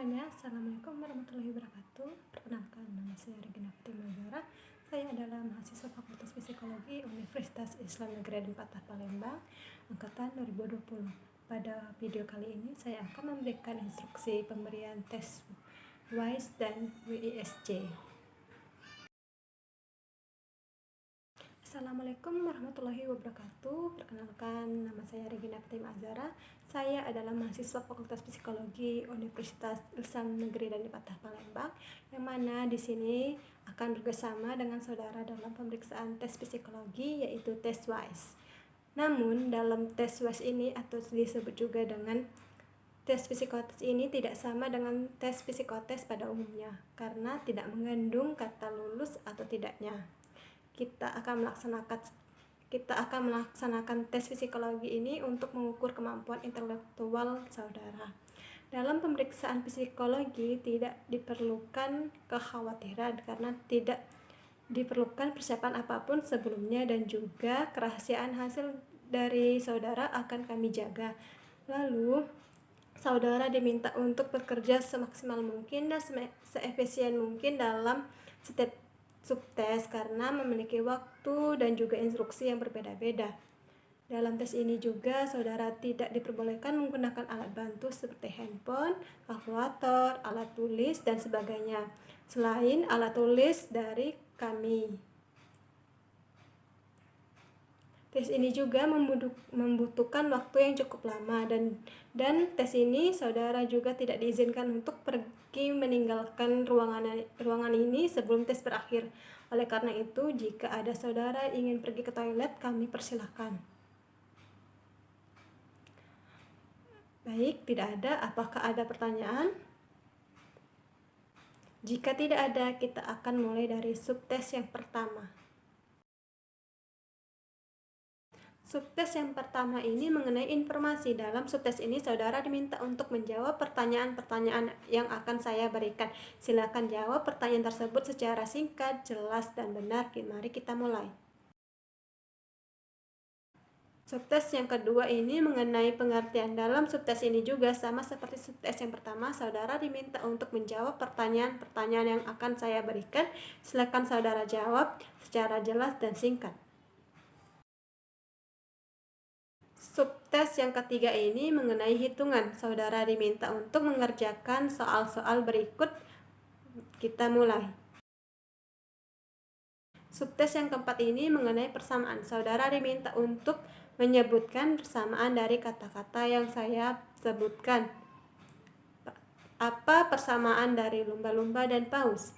semuanya, Assalamualaikum warahmatullahi wabarakatuh. Perkenalkan, nama saya Regina Fatimah Zahra. Saya adalah mahasiswa Fakultas Psikologi Universitas Islam Negeri 4 Palembang, angkatan 2020. Pada video kali ini, saya akan memberikan instruksi pemberian tes WISE dan WISC. Assalamualaikum warahmatullahi wabarakatuh. Perkenalkan, nama saya Regina Fatimah Zahra. Saya adalah mahasiswa Fakultas Psikologi Universitas Islam Negeri dan Patah Palembang, yang mana di sini akan bersama dengan saudara dalam pemeriksaan tes psikologi, yaitu tes WISE. Namun dalam tes WISE ini, atau disebut juga dengan tes psikotes ini, tidak sama dengan tes psikotes pada umumnya karena tidak mengandung kata lulus atau tidaknya. Kita akan melaksanakan tes psikologi ini untuk mengukur kemampuan intelektual saudara. Dalam pemeriksaan psikologi tidak diperlukan kekhawatiran karena tidak diperlukan persiapan apapun sebelumnya, dan juga kerahasiaan hasil dari saudara akan kami jaga. Lalu saudara diminta untuk bekerja semaksimal mungkin dan seefisien mungkin dalam setiap subtes karena memiliki waktu dan juga instruksi yang berbeda-beda. Dalam tes ini juga saudara tidak diperbolehkan menggunakan alat bantu seperti handphone, kalkulator, alat tulis, dan sebagainya, selain alat tulis dari kami. Tes ini juga membutuhkan waktu yang cukup lama, dan tes ini saudara juga tidak diizinkan untuk pergi meninggalkan ruangan ini sebelum tes berakhir. Oleh karena itu, jika ada saudara ingin pergi ke toilet, kami persilahkan. Baik, tidak ada. Apakah ada pertanyaan? Jika tidak ada, kita akan mulai dari subtes yang pertama. Subtes yang pertama ini mengenai informasi. Dalam subtes ini, saudara diminta untuk menjawab pertanyaan-pertanyaan yang akan saya berikan. Silakan jawab pertanyaan tersebut secara singkat, jelas, dan benar. Mari kita mulai. Subtes yang kedua ini mengenai pengertian. Dalam subtes ini juga sama seperti subtes yang pertama, saudara diminta untuk menjawab pertanyaan-pertanyaan yang akan saya berikan. Silakan saudara jawab secara jelas dan singkat. Subtes yang ketiga ini mengenai hitungan. Saudara diminta untuk mengerjakan soal-soal berikut. Kita mulai. Subtes yang keempat ini mengenai persamaan. Saudara diminta untuk menyebutkan persamaan dari kata-kata yang saya sebutkan. Apa persamaan dari lumba-lumba dan paus?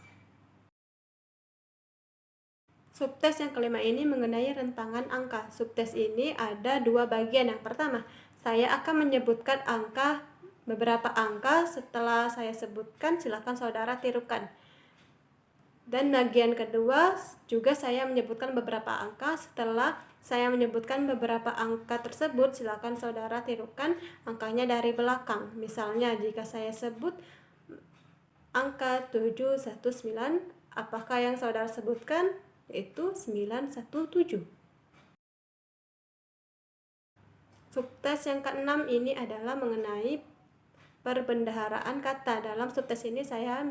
Subtes yang kelima ini mengenai rentangan angka. Subtes ini ada dua bagian. Yang pertama, saya akan menyebutkan beberapa angka. Setelah saya sebutkan, silakan saudara tirukan. Dan bagian kedua juga saya menyebutkan beberapa angka. Setelah saya menyebutkan beberapa angka tersebut, silakan saudara tirukan angkanya dari belakang. Misalnya jika saya sebut angka 719, apakah yang saudara sebutkan? Yaitu 917. Subtes yang keenam ini adalah mengenai perbendaharaan kata. Dalam subtes ini saya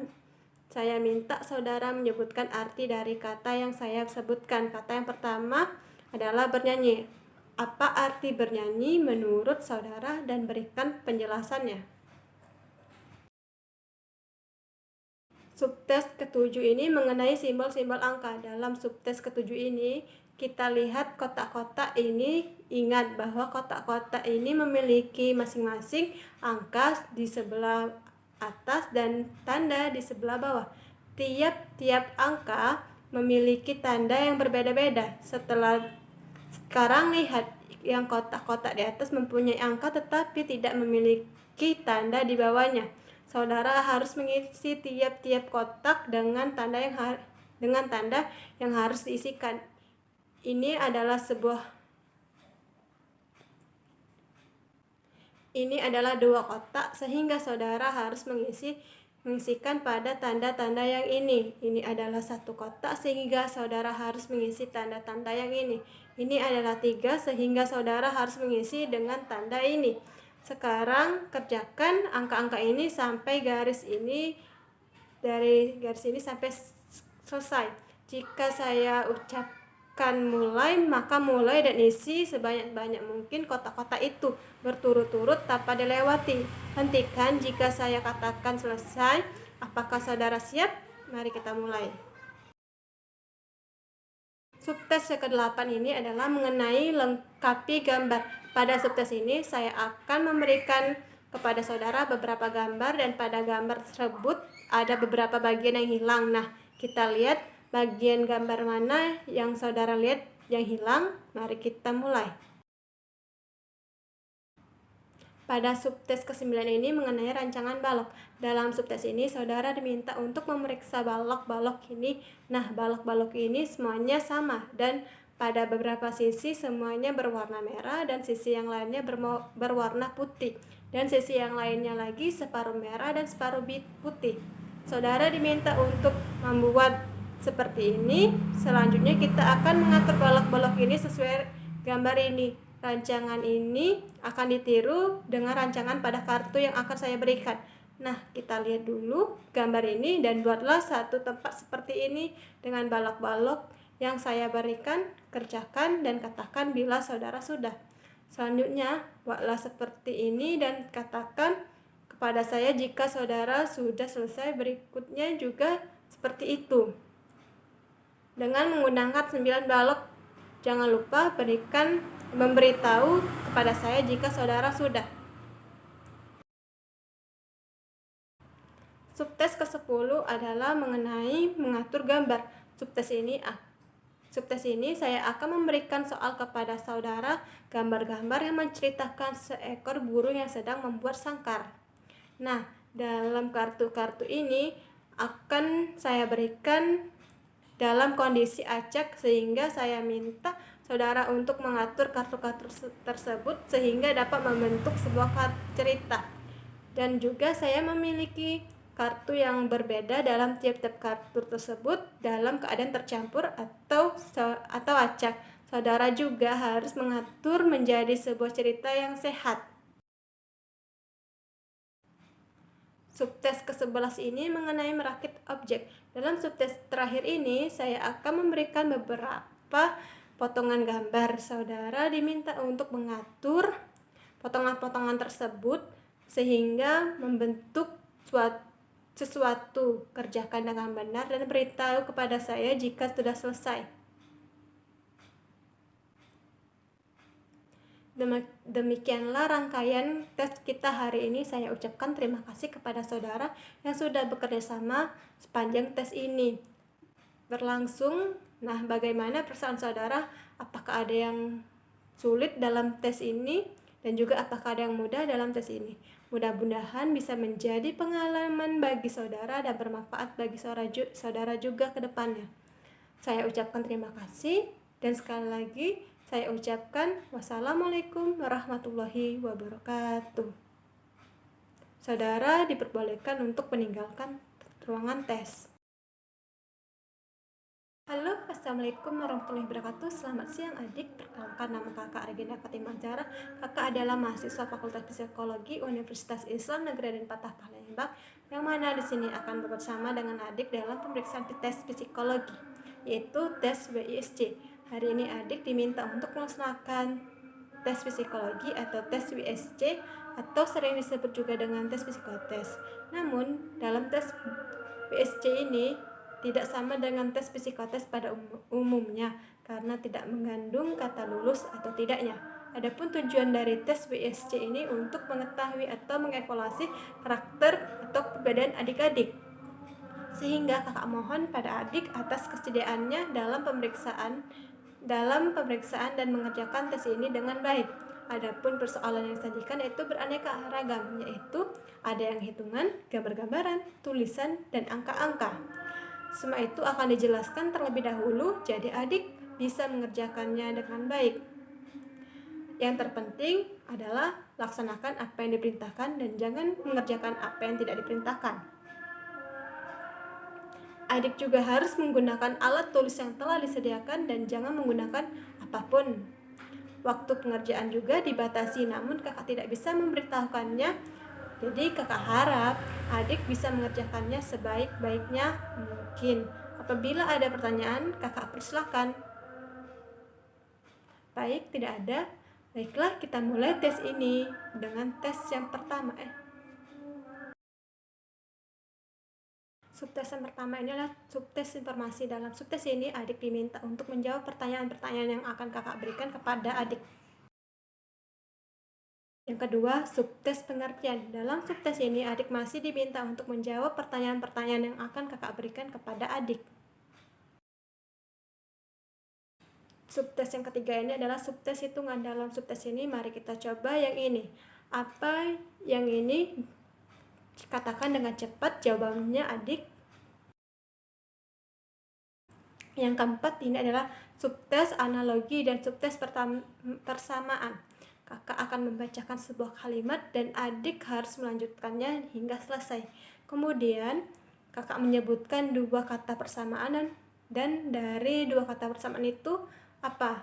minta saudara menyebutkan arti dari kata yang saya sebutkan. Kata yang pertama adalah bernyanyi. Apa arti bernyanyi menurut saudara, dan berikan penjelasannya. Subtes ketujuh ini mengenai simbol-simbol angka. Dalam subtes ketujuh ini, kita lihat kotak-kotak ini. Ingat bahwa kotak-kotak ini memiliki masing-masing angka di sebelah atas dan tanda di sebelah bawah. Tiap-tiap angka memiliki tanda yang berbeda-beda. Sekarang lihat, yang kotak-kotak di atas mempunyai angka tetapi tidak memiliki tanda di bawahnya. Saudara harus mengisi tiap-tiap kotak dengan tanda yang harus diisikan. Ini adalah dua kotak, sehingga saudara harus mengisikan pada tanda-tanda yang ini. Ini adalah satu kotak, sehingga saudara harus mengisi tanda-tanda yang ini. Ini adalah 3, sehingga saudara harus mengisi dengan tanda ini. Sekarang kerjakan angka-angka ini sampai garis ini, dari garis ini sampai selesai. Jika saya ucapkan mulai, maka mulai dan isi sebanyak-banyak mungkin kotak-kotak itu berturut-turut tanpa dilewati. Hentikan jika saya katakan selesai. Apakah saudara siap? Mari kita mulai. Subtes yang ke-8 ini adalah mengenai lengkapi gambar. Pada subtes ini saya akan memberikan kepada saudara beberapa gambar, dan pada gambar tersebut ada beberapa bagian yang hilang. Nah, kita lihat bagian gambar mana yang saudara lihat yang hilang. Mari kita mulai. Pada subtes ke-9 ini mengenai rancangan balok. Dalam subtes ini saudara diminta untuk memeriksa balok-balok ini. Nah, balok-balok ini semuanya sama, dan pada beberapa sisi semuanya berwarna merah dan sisi yang lainnya berwarna putih, dan sisi yang lainnya lagi separuh merah dan separuh putih. Saudara diminta untuk membuat seperti ini. Selanjutnya kita akan mengatur balok-balok ini sesuai gambar ini. Rancangan ini akan ditiru dengan rancangan pada kartu yang akan saya berikan. Nah, kita lihat dulu gambar ini dan buatlah satu tempat seperti ini dengan balok-balok yang saya berikan. Kerjakan dan katakan bila saudara sudah. Selanjutnya, buatlah seperti ini dan katakan kepada saya jika saudara sudah selesai. Berikutnya juga seperti itu, dengan menggunakan 9 balok. Jangan lupa memberitahu kepada saya jika saudara sudah. Subtes ke-10 adalah mengenai mengatur gambar. Subtes ini saya akan memberikan soal kepada saudara, gambar-gambar yang menceritakan seekor burung yang sedang membuat sangkar. Nah, dalam kartu-kartu ini akan saya berikan dalam kondisi acak, sehingga saya minta saudara untuk mengatur kartu-kartu tersebut sehingga dapat membentuk sebuah cerita. Dan juga saya memiliki kartu yang berbeda dalam tiap-tiap kartu tersebut dalam keadaan tercampur atau acak. Saudara juga harus mengatur menjadi sebuah cerita yang sehat. Subtes ke-11 ini mengenai merakit objek. Dalam subtes terakhir ini, saya akan memberikan beberapa potongan gambar. Saudara diminta untuk mengatur potongan-potongan tersebut sehingga membentuk sesuatu. Kerjakan dengan benar dan beritahu kepada saya jika sudah selesai. Demikianlah rangkaian tes kita hari ini. Saya ucapkan terima kasih kepada saudara yang sudah bekerja sama sepanjang tes ini berlangsung. Nah, bagaimana perasaan saudara? Apakah ada yang sulit dalam tes ini? Dan juga apakah ada yang mudah dalam tes ini? Mudah-mudahan bisa menjadi pengalaman bagi saudara dan bermanfaat bagi saudara juga ke depannya. Saya ucapkan terima kasih, dan sekali lagi saya ucapkan wassalamualaikum warahmatullahi wabarakatuh. Saudara diperbolehkan untuk meninggalkan ruangan tes. Halo, assalamualaikum warahmatullahi wabarakatuh. Selamat siang adik. Perkenalkan, nama kakak Regina Fatimah. Kakak adalah mahasiswa Fakultas Psikologi Universitas Islam Negeri Raden Patah Palembang, yang mana di sini akan bersama dengan adik dalam pemeriksaan tes psikologi, yaitu tes WISC. Hari ini adik diminta untuk melaksanakan tes psikologi atau tes WSC, atau sering disebut juga dengan tes psikotes. Namun, dalam tes WSC ini tidak sama dengan tes psikotes pada umumnya karena tidak mengandung kata lulus atau tidaknya. Adapun tujuan dari tes WSC ini untuk mengetahui atau mengevaluasi karakter atau kepribadian adik-adik. Sehingga kakak mohon pada adik atas kesediaannya dalam pemeriksaan dan mengerjakan tes ini dengan baik. Adapun persoalan yang disajikan itu beraneka ragam, yaitu ada yang hitungan, gambar-gambaran, tulisan, dan angka-angka. Semua itu akan dijelaskan terlebih dahulu, jadi adik bisa mengerjakannya dengan baik. Yang terpenting adalah laksanakan apa yang diperintahkan dan jangan mengerjakan apa yang tidak diperintahkan. Adik juga harus menggunakan alat tulis yang telah disediakan dan jangan menggunakan apapun. Waktu pengerjaan juga dibatasi, namun kakak tidak bisa memberitahukannya. Jadi kakak harap adik bisa mengerjakannya sebaik-baiknya mungkin. Apabila ada pertanyaan, kakak persilahkan. Baik, tidak ada. Baiklah, kita mulai tes ini dengan tes yang pertama. Subtes yang pertama ini adalah subtes informasi. Dalam subtes ini, adik diminta untuk menjawab pertanyaan-pertanyaan yang akan kakak berikan kepada adik. Yang kedua, subtes pengertian. Dalam subtes ini, adik masih diminta untuk menjawab pertanyaan-pertanyaan yang akan kakak berikan kepada adik. Subtes yang ketiga ini adalah subtes hitungan. Dalam subtes ini, mari kita coba yang ini. Apa yang ini? Katakan dengan cepat jawabannya adik. Yang keempat ini adalah subtes analogi dan subtes persamaan. Kakak akan membacakan sebuah kalimat dan adik harus melanjutkannya hingga selesai. Kemudian kakak menyebutkan dua kata persamaan dan dari dua kata persamaan itu apa?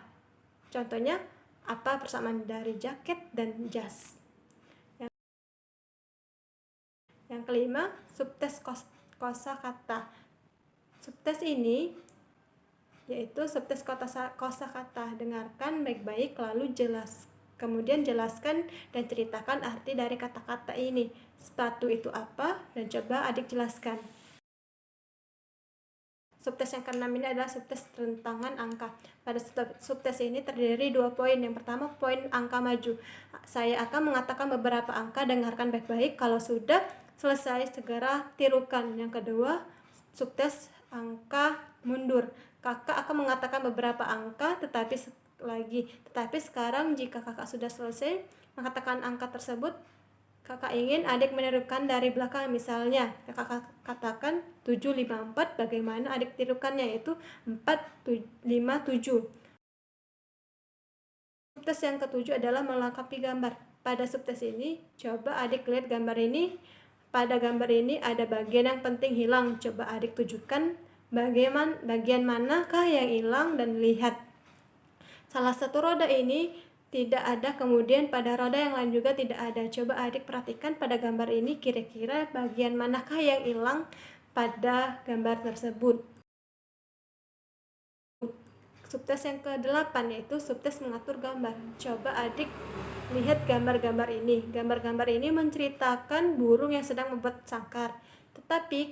Contohnya apa persamaan dari jaket dan jas. Yang kelima, subtes kosakata. Subtes ini yaitu subtes kosakata. Dengarkan baik-baik lalu kemudian jelaskan dan ceritakan arti dari kata-kata ini. Sepatu itu apa? Dan coba adik jelaskan. Subtes yang keenam ini adalah subtes rentangan angka. Pada subtes ini terdiri 2 poin. Yang pertama, poin angka maju. Saya akan mengatakan beberapa angka, dengarkan baik-baik. Kalau sudah selesai, segera tirukan. Yang kedua, subtes angka mundur. Kakak akan mengatakan beberapa angka, tetapi sekarang jika kakak sudah selesai mengatakan angka tersebut, kakak ingin adik menirukan dari belakang. Misalnya kakak katakan 754, bagaimana adik tirukannya, yaitu 457. Subtes yang ketujuh adalah melengkapi gambar. Pada subtes ini, coba adik lihat gambar ini. Pada gambar ini ada bagian yang penting hilang. Coba adik tunjukkan bagian manakah yang hilang dan lihat. Salah satu roda ini tidak ada, kemudian pada roda yang lain juga tidak ada. Coba adik perhatikan pada gambar ini, kira-kira bagian manakah yang hilang pada gambar tersebut. Subtes yang ke-8 yaitu subtes mengatur gambar. Coba adik lihat gambar-gambar ini. Gambar-gambar ini menceritakan burung yang sedang membuat sangkar. Tetapi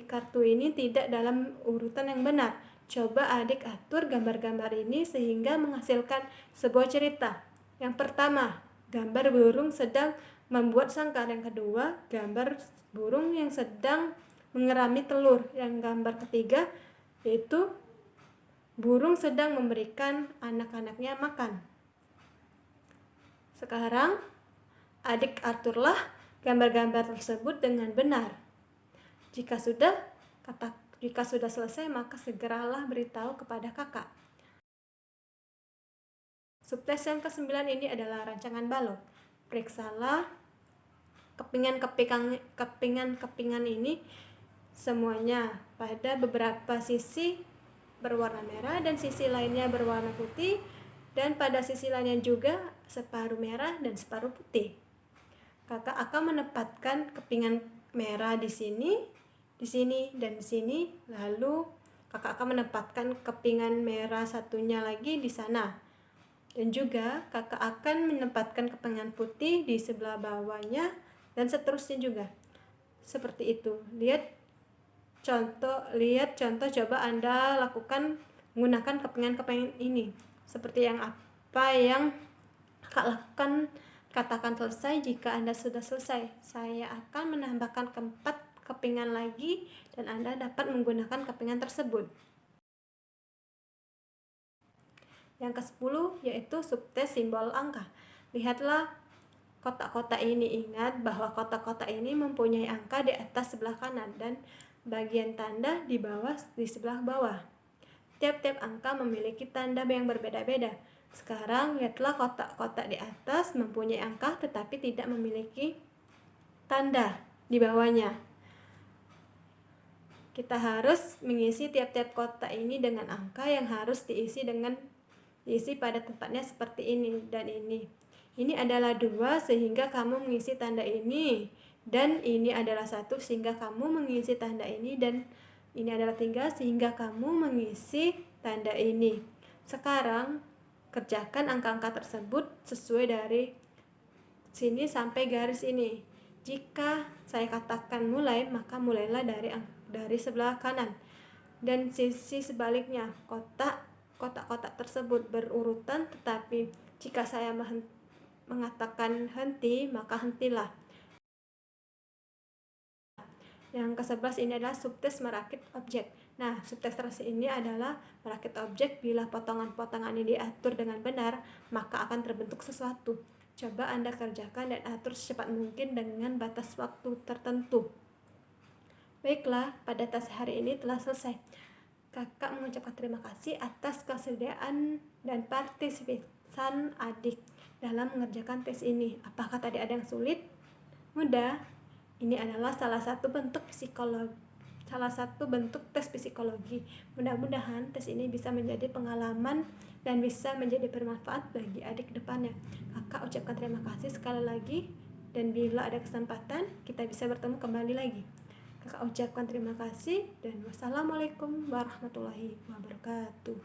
kartu ini tidak dalam urutan yang benar. Coba adik atur gambar-gambar ini sehingga menghasilkan sebuah cerita. Yang pertama, gambar burung sedang membuat sangkar. Yang kedua, gambar burung yang sedang mengerami telur. Yang gambar ketiga yaitu burung sedang memberikan anak-anaknya makan. Sekarang adik aturlah gambar-gambar tersebut dengan benar. Jika sudah selesai, maka segeralah beritahu kepada kakak. Subtes yang ke-9 ini adalah rancangan balok. Periksalah kepingan ini semuanya. Pada beberapa sisi berwarna merah dan sisi lainnya berwarna putih, dan pada sisi lainnya juga separuh merah dan separuh putih. Kakak akan menempatkan kepingan merah di sini, dan di sini. Lalu kakak akan menempatkan kepingan merah satunya lagi di sana. Dan juga kakak akan menempatkan kepingan putih di sebelah bawahnya dan seterusnya juga. Seperti itu. Lihat contoh coba Anda lakukan menggunakan kepingan ini. Seperti apa yang kakak lakukan, katakan selesai jika Anda sudah selesai. Saya akan menambahkan 4 kepingan lagi dan Anda dapat menggunakan kepingan tersebut. Yang ke-10 yaitu subtes simbol angka. Lihatlah kotak-kotak ini. Ingat bahwa kotak-kotak ini mempunyai angka di atas sebelah kanan dan bagian tanda di sebelah bawah. Tiap-tiap angka memiliki tanda yang berbeda-beda. Sekarang lihatlah kotak-kotak di atas mempunyai angka tetapi tidak memiliki tanda di bawahnya. Kita harus mengisi tiap-tiap kotak ini dengan angka yang harus diisi dengan diisi pada tempatnya seperti ini dan ini. Ini adalah 2 sehingga kamu mengisi tanda ini, dan ini adalah 1 sehingga kamu mengisi tanda ini, dan ini adalah 3 sehingga kamu mengisi tanda ini. Sekarang kerjakan angka-angka tersebut sesuai dari sini sampai garis ini. Jika saya katakan mulai, maka mulailah dari sebelah kanan, dan sisi sebaliknya. Kotak-kotak tersebut berurutan, tetapi jika saya mengatakan henti, maka hentilah. Yang ke-11 ini adalah subtes merakit objek. Nah, subtes ini adalah merakit objek. Bila potongan-potongan ini diatur dengan benar, maka akan terbentuk sesuatu. Coba Anda kerjakan dan atur secepat mungkin dengan batas waktu tertentu. Baiklah, pada tes hari ini telah selesai. Kakak mengucapkan terima kasih atas kesediaan dan partisipan adik dalam mengerjakan tes ini. Apakah tadi ada yang sulit? Mudah. Ini adalah salah satu bentuk tes psikologi. Mudah-mudahan tes ini bisa menjadi pengalaman dan bisa menjadi bermanfaat bagi adik depannya. Kakak ucapkan terima kasih sekali lagi, dan bila ada kesempatan kita bisa bertemu kembali lagi. Kakak ucapkan terima kasih, dan wassalamualaikum warahmatullahi wabarakatuh.